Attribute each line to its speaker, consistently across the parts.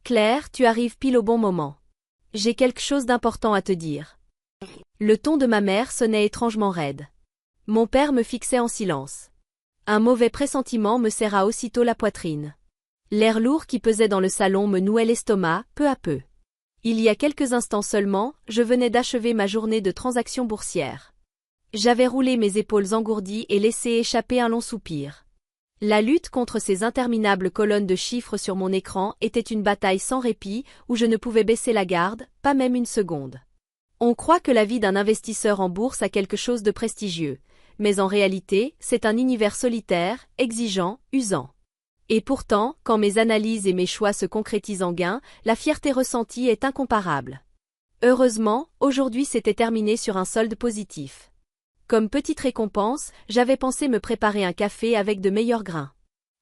Speaker 1: Claire, tu arrives pile au bon moment. J'ai quelque chose d'important à te dire. Le ton de ma mère sonnait étrangement raide. Mon père me fixait en silence. Un mauvais pressentiment me serra aussitôt la poitrine. L'air lourd qui pesait dans le salon me nouait l'estomac, peu à peu. Il y a quelques instants seulement, je venais d'achever ma journée de transactions boursières. J'avais roulé mes épaules engourdies et laissé échapper un long soupir. La lutte contre ces interminables colonnes de chiffres sur mon écran était une bataille sans répit où je ne pouvais baisser la garde, pas même une seconde. On croit que la vie d'un investisseur en bourse a quelque chose de prestigieux, mais en réalité, c'est un univers solitaire, exigeant, usant. Et pourtant, quand mes analyses et mes choix se concrétisent en gains, la fierté ressentie est incomparable. Heureusement, aujourd'hui c'était terminé sur un solde positif. Comme petite récompense, j'avais pensé me préparer un café avec de meilleurs grains.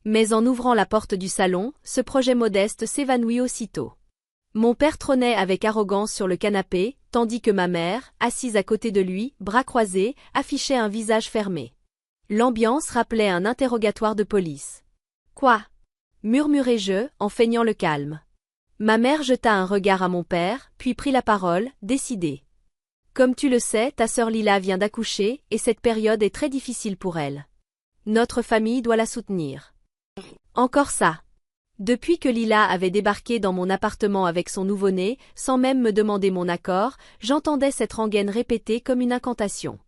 Speaker 1: Mais en ouvrant la porte du salon, ce projet modeste s'évanouit aussitôt. Mon père trônait avec arrogance sur le canapé, tandis que ma mère, assise à côté de lui, bras croisés, affichait un visage fermé. L'ambiance rappelait un interrogatoire de police. « Quoi » murmurai-je, en feignant le calme. Ma mère jeta un regard à mon père, puis prit la parole, décidée. « Comme tu le sais, ta sœur Lila vient d'accoucher, et cette période est très difficile pour elle. Notre famille doit la soutenir. » Encore ça. Depuis que Lila avait débarqué dans mon appartement avec son nouveau-né, sans même me demander mon accord, j'entendais cette rengaine répétée comme une incantation.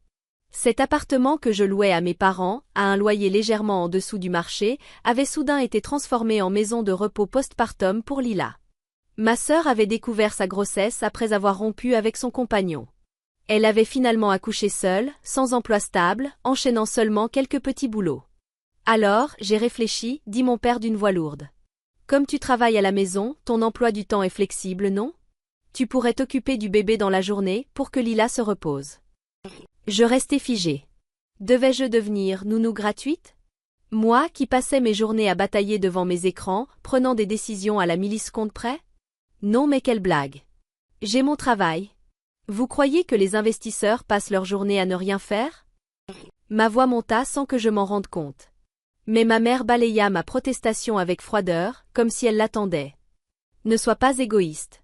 Speaker 1: Cet appartement que je louais à mes parents, à un loyer légèrement en dessous du marché, avait soudain été transformé en maison de repos postpartum pour Lila. Ma sœur avait découvert sa grossesse après avoir rompu avec son compagnon. Elle avait finalement accouché seule, sans emploi stable, enchaînant seulement quelques petits boulots. Alors, j'ai réfléchi, dit mon père d'une voix lourde. Comme tu travailles à la maison, ton emploi du temps est flexible, non? Tu pourrais t'occuper du bébé dans la journée pour que Lila se repose. Je restais figée. Devais-je devenir nounou gratuite? Moi qui passais mes journées à batailler devant mes écrans, prenant des décisions à la milliseconde près? Non mais quelle blague. J'ai mon travail. Vous croyez que les investisseurs passent leur journée à ne rien faire? Ma voix monta sans que je m'en rende compte. Mais ma mère balaya ma protestation avec froideur, comme si elle l'attendait. Ne sois pas égoïste.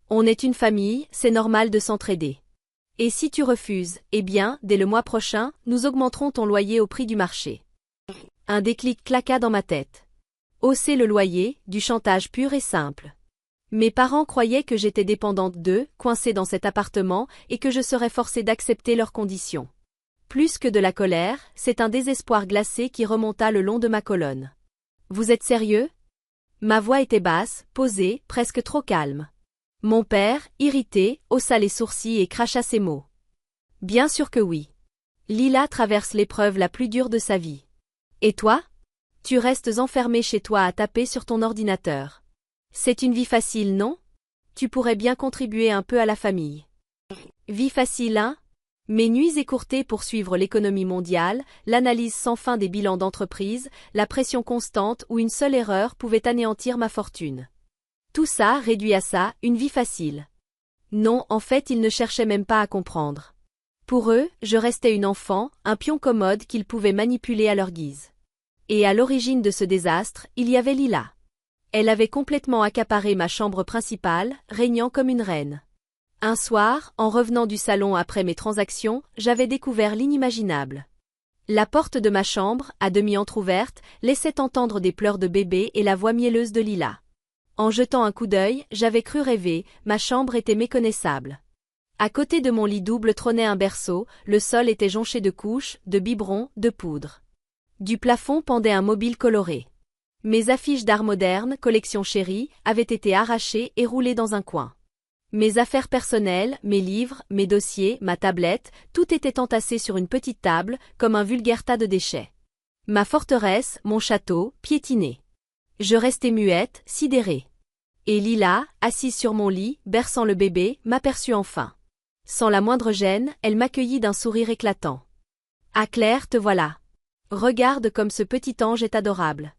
Speaker 1: On est une famille, c'est normal de s'entraider. Et si tu refuses, eh bien, dès le mois prochain, nous augmenterons ton loyer au prix du marché. Un déclic claqua dans ma tête. Hausser le loyer, du chantage pur et simple. Mes parents croyaient que j'étais dépendante d'eux, coincée dans cet appartement, et que je serais forcée d'accepter leurs conditions. Plus que de la colère, c'est un désespoir glacé qui remonta le long de ma colonne. Vous êtes sérieux? Ma voix était basse, posée, presque trop calme. Mon père, irrité, haussa les sourcils et cracha ces mots. Bien sûr que oui. Lila traverse l'épreuve la plus dure de sa vie. Et toi? Tu restes enfermé chez toi à taper sur ton ordinateur. C'est une vie facile, non? Tu pourrais bien contribuer un peu à la famille. Vie facile, hein? Mes nuits écourtées pour suivre l'économie mondiale, l'analyse sans fin des bilans d'entreprise, la pression constante où une seule erreur pouvait anéantir ma fortune. Tout ça réduit à ça, une vie facile. Non, en fait, ils ne cherchaient même pas à comprendre. Pour eux, je restais une enfant, un pion commode qu'ils pouvaient manipuler à leur guise. Et à l'origine de ce désastre, il y avait Lila. Elle avait complètement accaparé ma chambre principale, régnant comme une reine. Un soir, en revenant du salon après mes transactions, j'avais découvert l'inimaginable. La porte de ma chambre, à demi entr'ouverte, laissait entendre des pleurs de bébé et la voix mielleuse de Lila. En jetant un coup d'œil, j'avais cru rêver, ma chambre était méconnaissable. À côté de mon lit double trônait un berceau, le sol était jonché de couches, de biberons, de poudre. Du plafond pendait un mobile coloré. Mes affiches d'art moderne, collection chérie, avaient été arrachées et roulées dans un coin. Mes affaires personnelles, mes livres, mes dossiers, ma tablette, tout était entassé sur une petite table, comme un vulgaire tas de déchets. Ma forteresse, mon château, piétiné. Je restais muette, sidérée. Et Lila, assise sur mon lit, berçant le bébé, m'aperçut enfin. Sans la moindre gêne, elle m'accueillit d'un sourire éclatant. « Ah Claire, te voilà. Regarde comme ce petit ange est adorable. »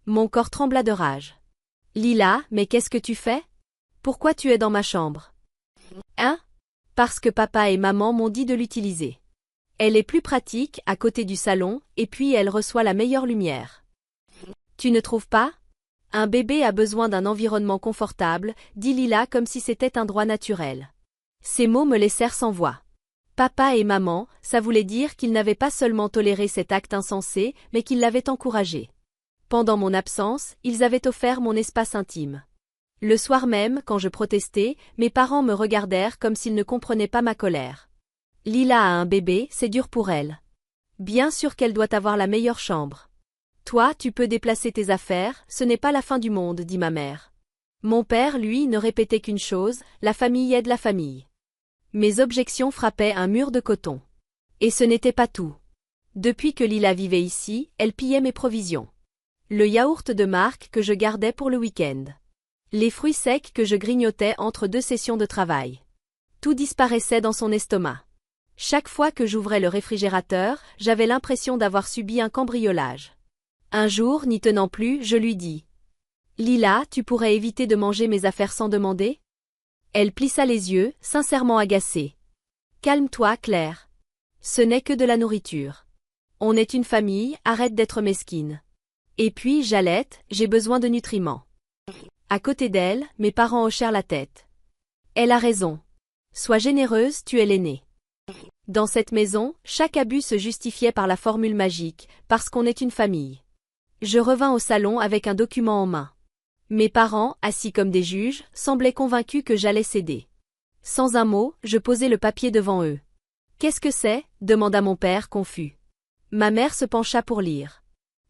Speaker 1: Mon corps trembla de rage. « Lila, mais qu'est-ce que tu fais? Pourquoi tu es dans ma chambre? » Hein? Parce que papa et maman m'ont dit de l'utiliser. Elle est plus pratique, à côté du salon, et puis elle reçoit la meilleure lumière. Tu ne trouves pas? Un bébé a besoin d'un environnement confortable, dit Lila comme si c'était un droit naturel. Ces mots me laissèrent sans voix. Papa et maman, ça voulait dire qu'ils n'avaient pas seulement toléré cet acte insensé, mais qu'ils l'avaient encouragé. Pendant mon absence, ils avaient offert mon espace intime. Le soir même, quand je protestais, mes parents me regardèrent comme s'ils ne comprenaient pas ma colère. Lila a un bébé, c'est dur pour elle. Bien sûr qu'elle doit avoir la meilleure chambre. Toi, tu peux déplacer tes affaires, ce n'est pas la fin du monde, dit ma mère. Mon père, lui, ne répétait qu'une chose, la famille aide la famille. Mes objections frappaient un mur de coton. Et ce n'était pas tout. Depuis que Lila vivait ici, elle pillait mes provisions. Le yaourt de marque que je gardais pour le week-end. Les fruits secs que je grignotais entre 2 sessions de travail. Tout disparaissait dans son estomac. Chaque fois que j'ouvrais le réfrigérateur, j'avais l'impression d'avoir subi un cambriolage. Un jour, n'y tenant plus, je lui dis. Lila, tu pourrais éviter de manger mes affaires sans demander? Elle plissa les yeux, sincèrement agacée. Calme-toi, Claire. Ce n'est que de la nourriture. On est une famille, arrête d'être mesquine. Et puis, j'allaite, j'ai besoin de nutriments. À côté d'elle, mes parents hochèrent la tête. Elle a raison. Sois généreuse, tu es l'aînée. Dans cette maison, chaque abus se justifiait par la formule magique, parce qu'on est une famille. Je revins au salon avec un document en main. Mes parents, assis comme des juges, semblaient convaincus que j'allais céder. Sans un mot, je posai le papier devant eux. Qu'est-ce que c'est? Demanda mon père confus. Ma mère se pencha pour lire.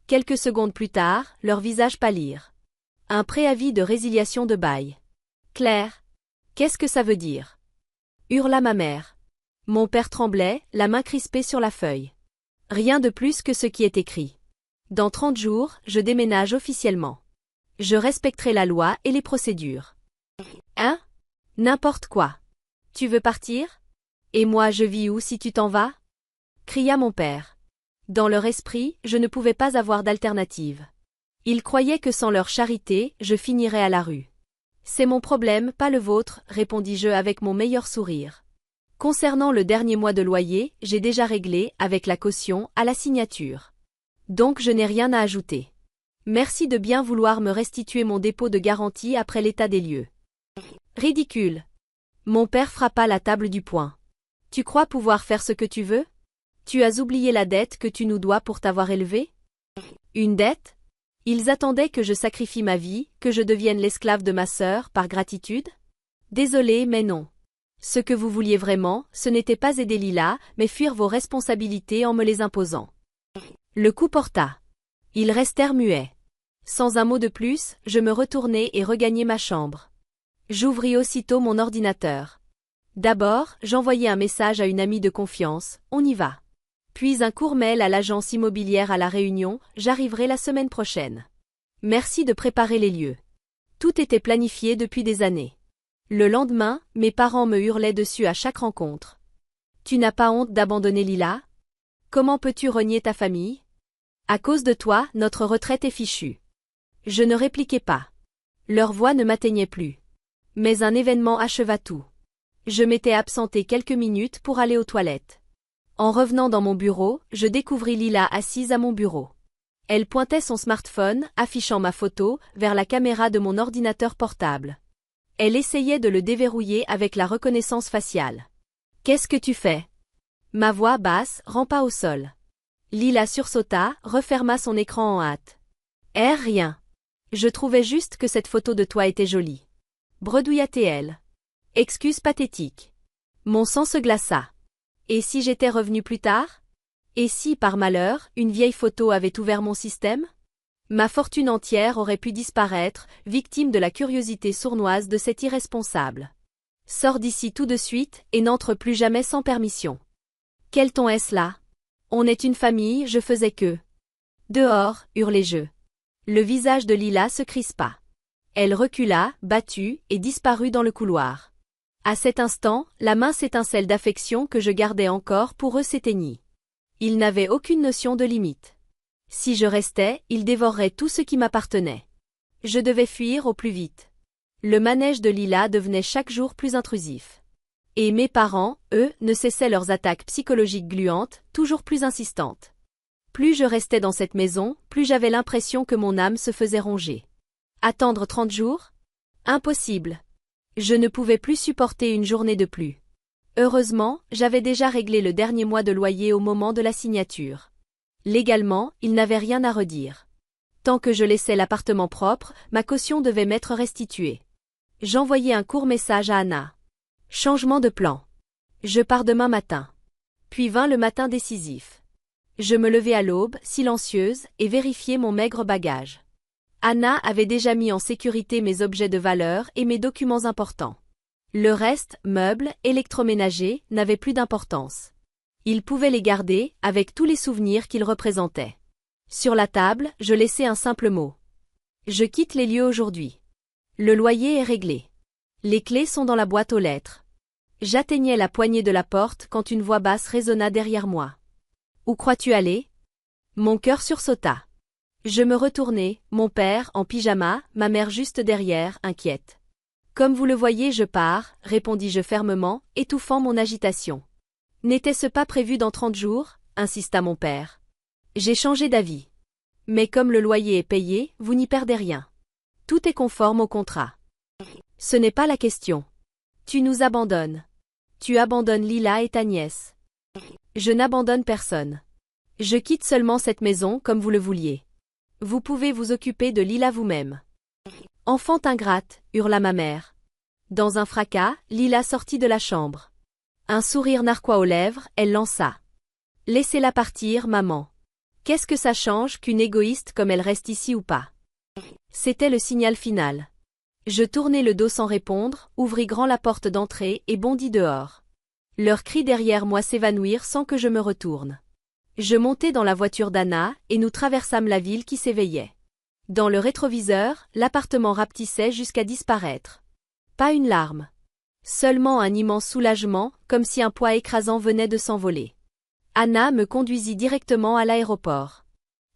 Speaker 1: Quelques secondes plus tard, leurs visages pâlirent. Un préavis de résiliation de bail. Claire. Qu'est-ce que ça veut dire? Hurla ma mère. Mon père tremblait, la main crispée sur la feuille. Rien de plus que ce qui est écrit. Dans 30 jours, je déménage officiellement. Je respecterai la loi et les procédures. Hein? N'importe quoi. Tu veux partir? Et moi je vis où si tu t'en vas? Cria mon père. Dans leur esprit, je ne pouvais pas avoir d'alternative. Ils croyaient que sans leur charité, je finirais à la rue. C'est mon problème, pas le vôtre, répondis-je avec mon meilleur sourire. Concernant le dernier mois de loyer, j'ai déjà réglé, avec la caution, à la signature. Donc je n'ai rien à ajouter. Merci de bien vouloir me restituer mon dépôt de garantie après l'état des lieux. Ridicule. Mon père frappa la table du poing. Tu crois pouvoir faire ce que tu veux? Tu as oublié la dette que tu nous dois pour t'avoir élevé? Une dette? Ils attendaient que je sacrifie ma vie, que je devienne l'esclave de ma sœur, par gratitude? Désolé, mais non. Ce que vous vouliez vraiment, ce n'était pas aider Lila, mais fuir vos responsabilités en me les imposant. Le coup porta. Ils restèrent muets. Sans un mot de plus, je me retournai et regagnai ma chambre. J'ouvris aussitôt mon ordinateur. D'abord, j'envoyai un message à une amie de confiance, on y va. Puis un court mail à l'agence immobilière à La Réunion, j'arriverai la semaine prochaine. Merci de préparer les lieux. Tout était planifié depuis des années. Le lendemain, mes parents me hurlaient dessus à chaque rencontre. Tu n'as pas honte d'abandonner Lila? Comment peux-tu renier ta famille? À cause de toi, notre retraite est fichue. Je ne répliquai pas. Leur voix ne m'atteignait plus. Mais un événement acheva tout. Je m'étais absentée quelques minutes pour aller aux toilettes. En revenant dans mon bureau, je découvris Lila assise à mon bureau. Elle pointait son smartphone, affichant ma photo, vers la caméra de mon ordinateur portable. Elle essayait de le déverrouiller avec la reconnaissance faciale. « Qu'est-ce que tu fais ?» Ma voix basse rampa au sol. Lila sursauta, referma son écran en hâte. « Rien. Je trouvais juste que cette photo de toi était jolie. » Bredouilla-t-elle. Excuse pathétique. Mon sang se glaça. Et si j'étais revenu plus tard? Et si, par malheur, une vieille photo avait ouvert mon système? Ma fortune entière aurait pu disparaître, victime de la curiosité sournoise de cet irresponsable. Sors d'ici tout de suite, et n'entre plus jamais sans permission. Quel ton est-ce là? On est une famille, je faisais que. Dehors, hurlai-je. Le visage de Lila se crispa. Elle recula, battue, et disparut dans le couloir. À cet instant, la mince étincelle d'affection que je gardais encore pour eux s'éteignit. Ils n'avaient aucune notion de limite. Si je restais, ils dévoreraient tout ce qui m'appartenait. Je devais fuir au plus vite. Le manège de Lila devenait chaque jour plus intrusif. Et mes parents, eux, ne cessaient leurs attaques psychologiques gluantes, toujours plus insistantes. Plus je restais dans cette maison, plus j'avais l'impression que mon âme se faisait ronger. Attendre 30 jours? Impossible. Je ne pouvais plus supporter une journée de plus. Heureusement, j'avais déjà réglé le dernier mois de loyer au moment de la signature. Légalement, il n'avait rien à redire. Tant que je laissais l'appartement propre, ma caution devait m'être restituée. J'envoyai un court message à Anna. Changement de plan. Je pars demain matin. Puis vint le matin décisif. Je me levai à l'aube, silencieuse, et vérifiai mon maigre bagage. Anna avait déjà mis en sécurité mes objets de valeur et mes documents importants. Le reste, meubles, électroménagers, n'avait plus d'importance. Il pouvait les garder, avec tous les souvenirs qu'ils représentaient. Sur la table, je laissai un simple mot. Je quitte les lieux aujourd'hui. Le loyer est réglé. Les clés sont dans la boîte aux lettres. J'atteignais la poignée de la porte quand une voix basse résonna derrière moi. Où crois-tu aller? Mon cœur sursauta. Je me retournai, mon père en pyjama, ma mère juste derrière, inquiète. Comme vous le voyez, je pars, répondis-je fermement, étouffant mon agitation. N'était-ce pas prévu dans 30 jours? Insista mon père. J'ai changé d'avis. Mais comme le loyer est payé, vous n'y perdez rien. Tout est conforme au contrat. Ce n'est pas la question. Tu nous abandonnes. Tu abandonnes Lila et ta nièce. Je n'abandonne personne. Je quitte seulement cette maison comme vous le vouliez. Vous pouvez vous occuper de Lila vous-même. Enfant ingrate, hurla ma mère. Dans un fracas, Lila sortit de la chambre. Un sourire narquois aux lèvres, elle lança. Laissez-la partir, maman. Qu'est-ce que ça change qu'une égoïste comme elle reste ici ou pas? C'était le signal final. Je tournai le dos sans répondre, ouvris grand la porte d'entrée et bondis dehors. Leurs cris derrière moi s'évanouirent sans que je me retourne. Je montai dans la voiture d'Anna et nous traversâmes la ville qui s'éveillait. Dans le rétroviseur, l'appartement rapetissait jusqu'à disparaître. Pas une larme. Seulement un immense soulagement, comme si un poids écrasant venait de s'envoler. Anna me conduisit directement à l'aéroport.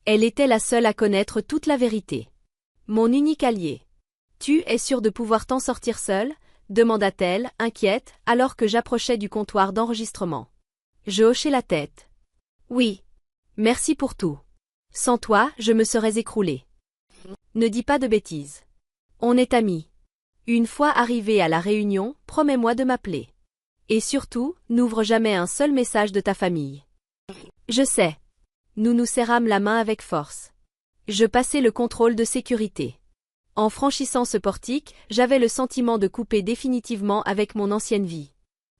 Speaker 1: Elle était la seule à connaître toute la vérité. Mon unique allié. Tu es sûr de pouvoir t'en sortir seule? Demanda-t-elle, inquiète, alors que j'approchais du comptoir d'enregistrement. Je hochai la tête. Oui. Merci pour tout. Sans toi, je me serais écroulée. Ne dis pas de bêtises. On est amis. Une fois arrivé à la réunion, promets-moi de m'appeler. Et surtout, n'ouvre jamais un seul message de ta famille. Je sais. Nous nous serrâmes la main avec force. Je passai le contrôle de sécurité. En franchissant ce portique, j'avais le sentiment de couper définitivement avec mon ancienne vie.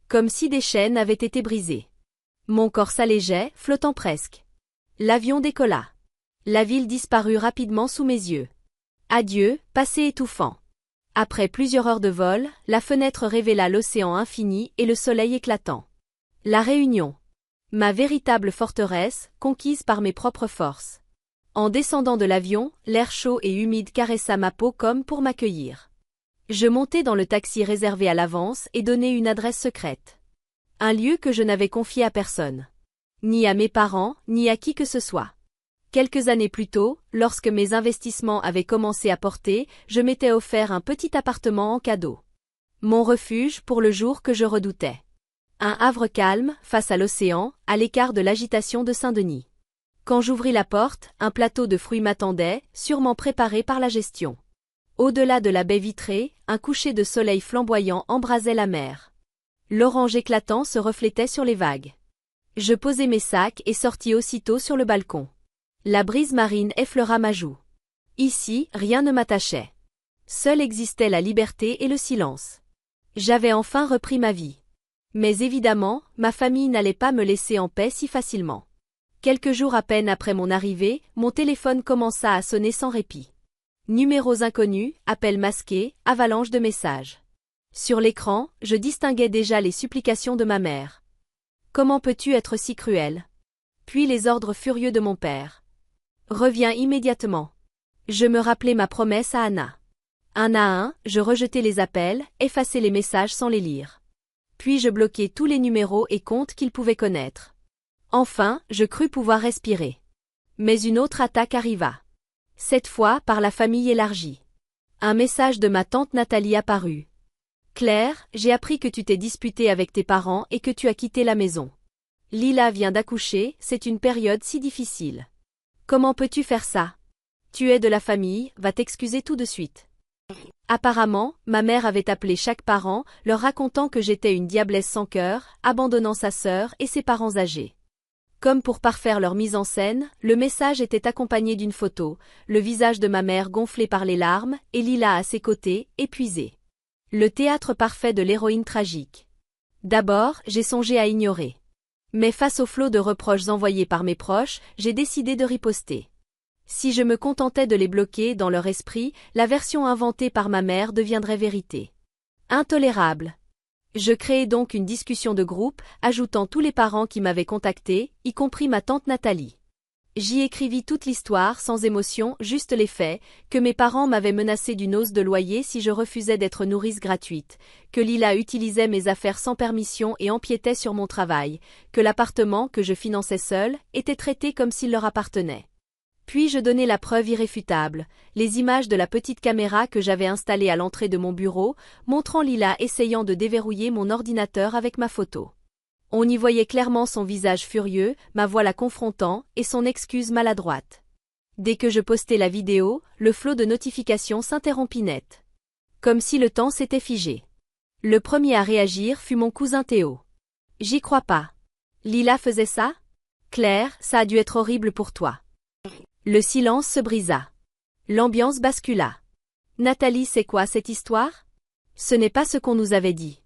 Speaker 1: Comme si des chaînes avaient été brisées. Mon corps s'allégeait, flottant presque. L'avion décolla. La ville disparut rapidement sous mes yeux. Adieu, passé étouffant. Après plusieurs heures de vol, la fenêtre révéla l'océan infini et le soleil éclatant. La Réunion. Ma véritable forteresse, conquise par mes propres forces. En descendant de l'avion, l'air chaud et humide caressa ma peau comme pour m'accueillir. Je montai dans le taxi réservé à l'avance et donnai une adresse secrète. Un lieu que je n'avais confié à personne. Ni à mes parents, ni à qui que ce soit. Quelques années plus tôt, lorsque mes investissements avaient commencé à porter, je m'étais offert un petit appartement en cadeau. Mon refuge pour le jour que je redoutais. Un havre calme, face à l'océan, à l'écart de l'agitation de Saint-Denis. Quand j'ouvris la porte, un plateau de fruits m'attendait, sûrement préparé par la gestion. Au-delà de la baie vitrée, un coucher de soleil flamboyant embrasait la mer. L'orange éclatant se reflétait sur les vagues. Je posai mes sacs et sortis aussitôt sur le balcon. La brise marine effleura ma joue. Ici, rien ne m'attachait. Seul existait la liberté et le silence. J'avais enfin repris ma vie. Mais évidemment, ma famille n'allait pas me laisser en paix si facilement. Quelques jours à peine après mon arrivée, mon téléphone commença à sonner sans répit. Numéros inconnus, appels masqués, avalanche de messages. Sur l'écran, je distinguais déjà les supplications de ma mère. Comment peux-tu être si cruel? Puis les ordres furieux de mon père. Reviens immédiatement. Je me rappelai ma promesse à Anna. Un à un, je rejetai les appels, effaçai les messages sans les lire. Puis je bloquai tous les numéros et comptes qu'il pouvait connaître. Enfin, je crus pouvoir respirer. Mais une autre attaque arriva. Cette fois par la famille élargie. Un message de ma tante Nathalie apparut. Claire, j'ai appris que tu t'es disputée avec tes parents et que tu as quitté la maison. Lila vient d'accoucher, c'est une période si difficile. Comment peux-tu faire ça? Tu es de la famille, va t'excuser tout de suite. Apparemment, ma mère avait appelé chaque parent, leur racontant que j'étais une diablesse sans cœur, abandonnant sa sœur et ses parents âgés. Comme pour parfaire leur mise en scène, le message était accompagné d'une photo, le visage de ma mère gonflé par les larmes, et Lila à ses côtés, épuisée. Le théâtre parfait de l'héroïne tragique. D'abord, j'ai songé à ignorer. Mais face au flot de reproches envoyés par mes proches, j'ai décidé de riposter. Si je me contentais de les bloquer dans leur esprit, la version inventée par ma mère deviendrait vérité. Intolérable. Je créai donc une discussion de groupe, ajoutant tous les parents qui m'avaient contacté, y compris ma tante Nathalie. J'y écrivis toute l'histoire sans émotion, juste les faits, que mes parents m'avaient menacé d'une hausse de loyer si je refusais d'être nourrice gratuite, que Lila utilisait mes affaires sans permission et empiétait sur mon travail, que l'appartement que je finançais seul était traité comme s'il leur appartenait. Puis je donnai la preuve irréfutable, les images de la petite caméra que j'avais installée à l'entrée de mon bureau, montrant Lila essayant de déverrouiller mon ordinateur avec ma photo. On y voyait clairement son visage furieux, ma voix la confrontant, et son excuse maladroite. Dès que je postais la vidéo, le flot de notifications s'interrompit net. Comme si le temps s'était figé. Le premier à réagir fut mon cousin Théo. J'y crois pas. Lila faisait ça? Claire, ça a dû être horrible pour toi. Le silence se brisa. L'ambiance bascula. Nathalie, c'est quoi cette histoire? Ce n'est pas ce qu'on nous avait dit.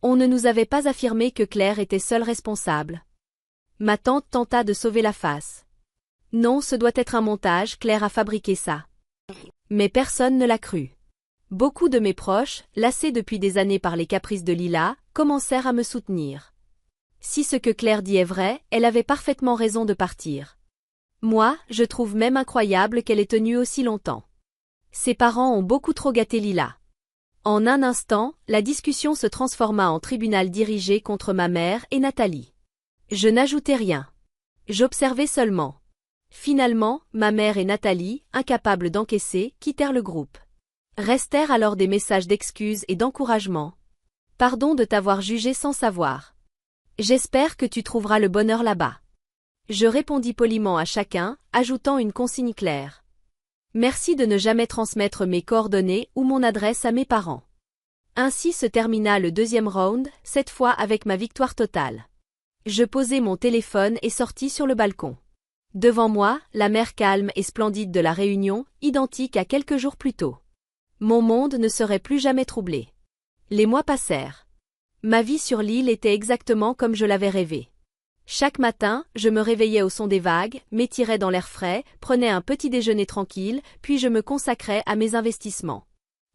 Speaker 1: On ne nous avait pas affirmé que Claire était seule responsable. Ma tante tenta de sauver la face. Non, ce doit être un montage, Claire a fabriqué ça. Mais personne ne l'a cru. Beaucoup de mes proches, lassés depuis des années par les caprices de Lila, commencèrent à me soutenir. Si ce que Claire dit est vrai, elle avait parfaitement raison de partir. Moi, je trouve même incroyable qu'elle ait tenu aussi longtemps. Ses parents ont beaucoup trop gâté Lila. En un instant, la discussion se transforma en tribunal dirigé contre ma mère et Nathalie. Je n'ajoutais rien. J'observais seulement. Finalement, ma mère et Nathalie, incapables d'encaisser, quittèrent le groupe. Restèrent alors des messages d'excuses et d'encouragement. Pardon de t'avoir jugé sans savoir. J'espère que tu trouveras le bonheur là-bas. Je répondis poliment à chacun, ajoutant une consigne claire. Merci de ne jamais transmettre mes coordonnées ou mon adresse à mes parents. Ainsi se termina le deuxième round, cette fois avec ma victoire totale. Je posai mon téléphone et sortis sur le balcon. Devant moi, la mer calme et splendide de la Réunion, identique à quelques jours plus tôt. Mon monde ne serait plus jamais troublé. Les mois passèrent. Ma vie sur l'île était exactement comme je l'avais rêvé. Chaque matin, je me réveillais au son des vagues, m'étirais dans l'air frais, prenais un petit déjeuner tranquille, puis je me consacrais à mes investissements.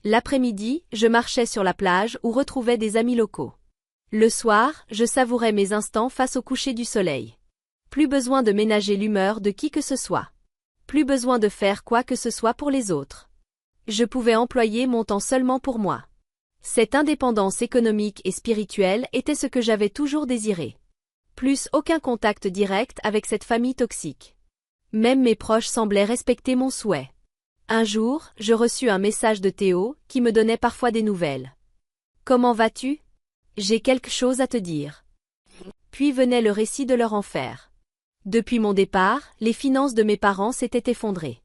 Speaker 1: L'après-midi, je marchais sur la plage ou retrouvais des amis locaux. Le soir, je savourais mes instants face au coucher du soleil. Plus besoin de ménager l'humeur de qui que ce soit. Plus besoin de faire quoi que ce soit pour les autres. Je pouvais employer mon temps seulement pour moi. Cette indépendance économique et spirituelle était ce que j'avais toujours désiré. Plus aucun contact direct avec cette famille toxique. Même mes proches semblaient respecter mon souhait. Un jour, je reçus un message de Théo, qui me donnait parfois des nouvelles. « Comment vas-tu? J'ai quelque chose à te dire. » Puis venait le récit de leur enfer. Depuis mon départ, les finances de mes parents s'étaient effondrées.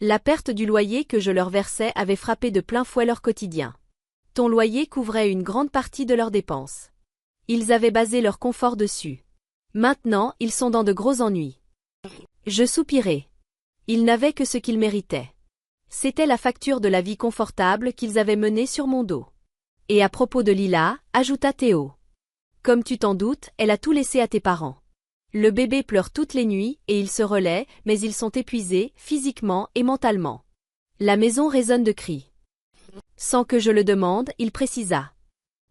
Speaker 1: La perte du loyer que je leur versais avait frappé de plein fouet leur quotidien. Ton loyer couvrait une grande partie de leurs dépenses. Ils avaient basé leur confort dessus. Maintenant, ils sont dans de gros ennuis. Je soupirai. Ils n'avaient que ce qu'ils méritaient. C'était la facture de la vie confortable qu'ils avaient menée sur mon dos. Et à propos de Lila, ajouta Théo. Comme tu t'en doutes, elle a tout laissé à tes parents. Le bébé pleure toutes les nuits et il se relaie, mais ils sont épuisés, physiquement et mentalement. La maison résonne de cris. Sans que je le demande, il précisa.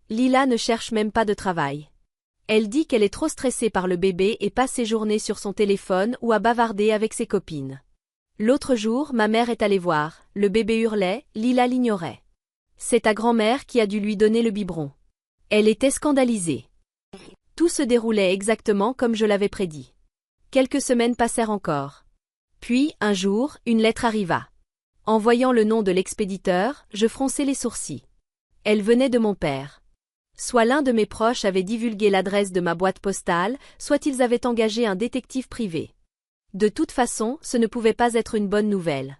Speaker 1: Lila ne cherche même pas de travail. Elle dit qu'elle est trop stressée par le bébé et passe ses journées sur son téléphone ou à bavarder avec ses copines. L'autre jour, ma mère est allée voir, le bébé hurlait, Lila l'ignorait. C'est ta grand-mère qui a dû lui donner le biberon. Elle était scandalisée. Tout se déroulait exactement comme je l'avais prédit. Quelques semaines passèrent encore. Puis, un jour, une lettre arriva. En voyant le nom de l'expéditeur, je fronçai les sourcils. Elle venait de mon père. Soit l'un de mes proches avait divulgué l'adresse de ma boîte postale, soit ils avaient engagé un détective privé. De toute façon, ce ne pouvait pas être une bonne nouvelle.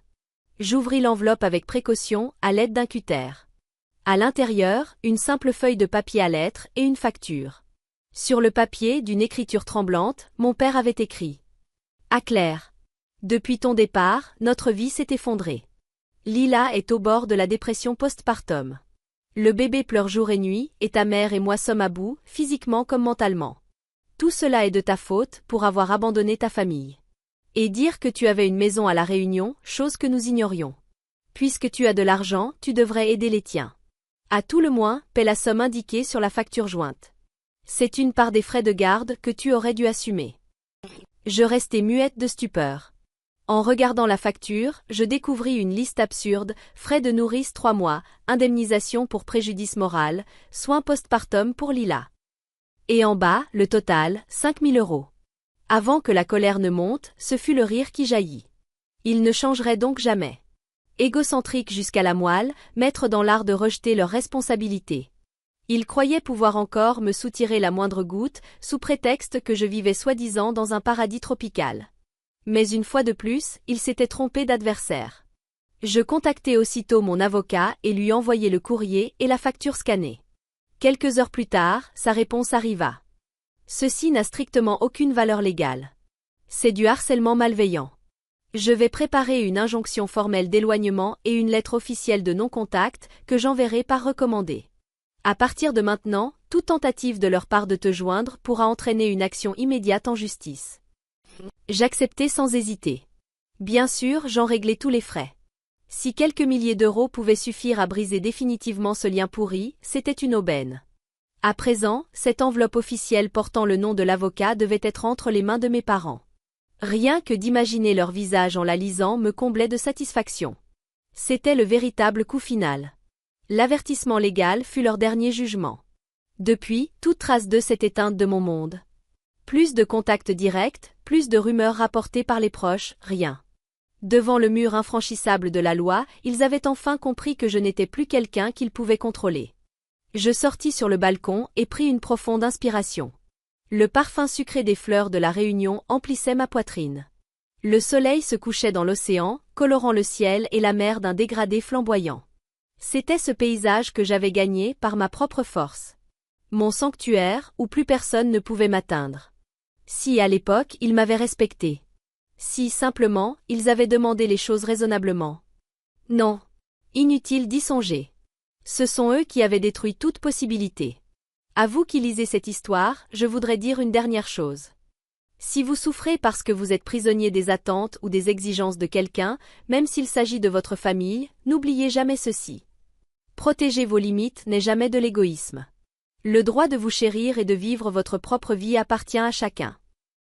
Speaker 1: J'ouvris l'enveloppe avec précaution, à l'aide d'un cutter. À l'intérieur, une simple feuille de papier à lettres et une facture. Sur le papier, d'une écriture tremblante, mon père avait écrit. À Claire. Depuis ton départ, notre vie s'est effondrée. Lila est au bord de la dépression postpartum. Le bébé pleure jour et nuit, et ta mère et moi sommes à bout, physiquement comme mentalement. Tout cela est de ta faute pour avoir abandonné ta famille. Et dire que tu avais une maison à La Réunion, chose que nous ignorions. Puisque tu as de l'argent, tu devrais aider les tiens. À tout le moins, paie la somme indiquée sur la facture jointe. C'est une part des frais de garde que tu aurais dû assumer. Je restai muette de stupeur. En regardant la facture, je découvris une liste absurde, frais de nourrice 3 mois, indemnisation pour préjudice moral, soins postpartum pour Lila. Et en bas, le total, 5 000 €. Avant que la colère ne monte, ce fut le rire qui jaillit. Il ne changerait donc jamais. Égocentriques jusqu'à la moelle, maîtres dans l'art de rejeter leurs responsabilités. Ils croyaient pouvoir encore me soutirer la moindre goutte, sous prétexte que je vivais soi-disant dans un paradis tropical. Mais une fois de plus, ils s'étaient trompés d'adversaire. Je contactai aussitôt mon avocat et lui envoyai le courrier et la facture scannée. Quelques heures plus tard, sa réponse arriva. Ceci n'a strictement aucune valeur légale. C'est du harcèlement malveillant. Je vais préparer une injonction formelle d'éloignement et une lettre officielle de non-contact que j'enverrai par recommandé. À partir de maintenant, toute tentative de leur part de te joindre pourra entraîner une action immédiate en justice. J'acceptai sans hésiter. Bien sûr, j'en réglai tous les frais. Si quelques milliers d'euros pouvaient suffire à briser définitivement ce lien pourri, c'était une aubaine. À présent, cette enveloppe officielle portant le nom de l'avocat devait être entre les mains de mes parents. Rien que d'imaginer leur visage en la lisant me comblait de satisfaction. C'était le véritable coup final. L'avertissement légal fut leur dernier jugement. Depuis, toute trace d'eux s'est éteinte de mon monde. Plus de contacts directs, plus de rumeurs rapportées par les proches, rien. Devant le mur infranchissable de la loi, ils avaient enfin compris que je n'étais plus quelqu'un qu'ils pouvaient contrôler. Je sortis sur le balcon et pris une profonde inspiration. Le parfum sucré des fleurs de La Réunion emplissait ma poitrine. Le soleil se couchait dans l'océan, colorant le ciel et la mer d'un dégradé flamboyant. C'était ce paysage que j'avais gagné par ma propre force. Mon sanctuaire, où plus personne ne pouvait m'atteindre. Si à l'époque ils m'avaient respecté. Si simplement, ils avaient demandé les choses raisonnablement. Non. Inutile d'y songer. Ce sont eux qui avaient détruit toute possibilité. À vous qui lisez cette histoire, je voudrais dire une dernière chose. Si vous souffrez parce que vous êtes prisonnier des attentes ou des exigences de quelqu'un, même s'il s'agit de votre famille, n'oubliez jamais ceci. Protéger vos limites n'est jamais de l'égoïsme. Le droit de vous chérir et de vivre votre propre vie appartient à chacun.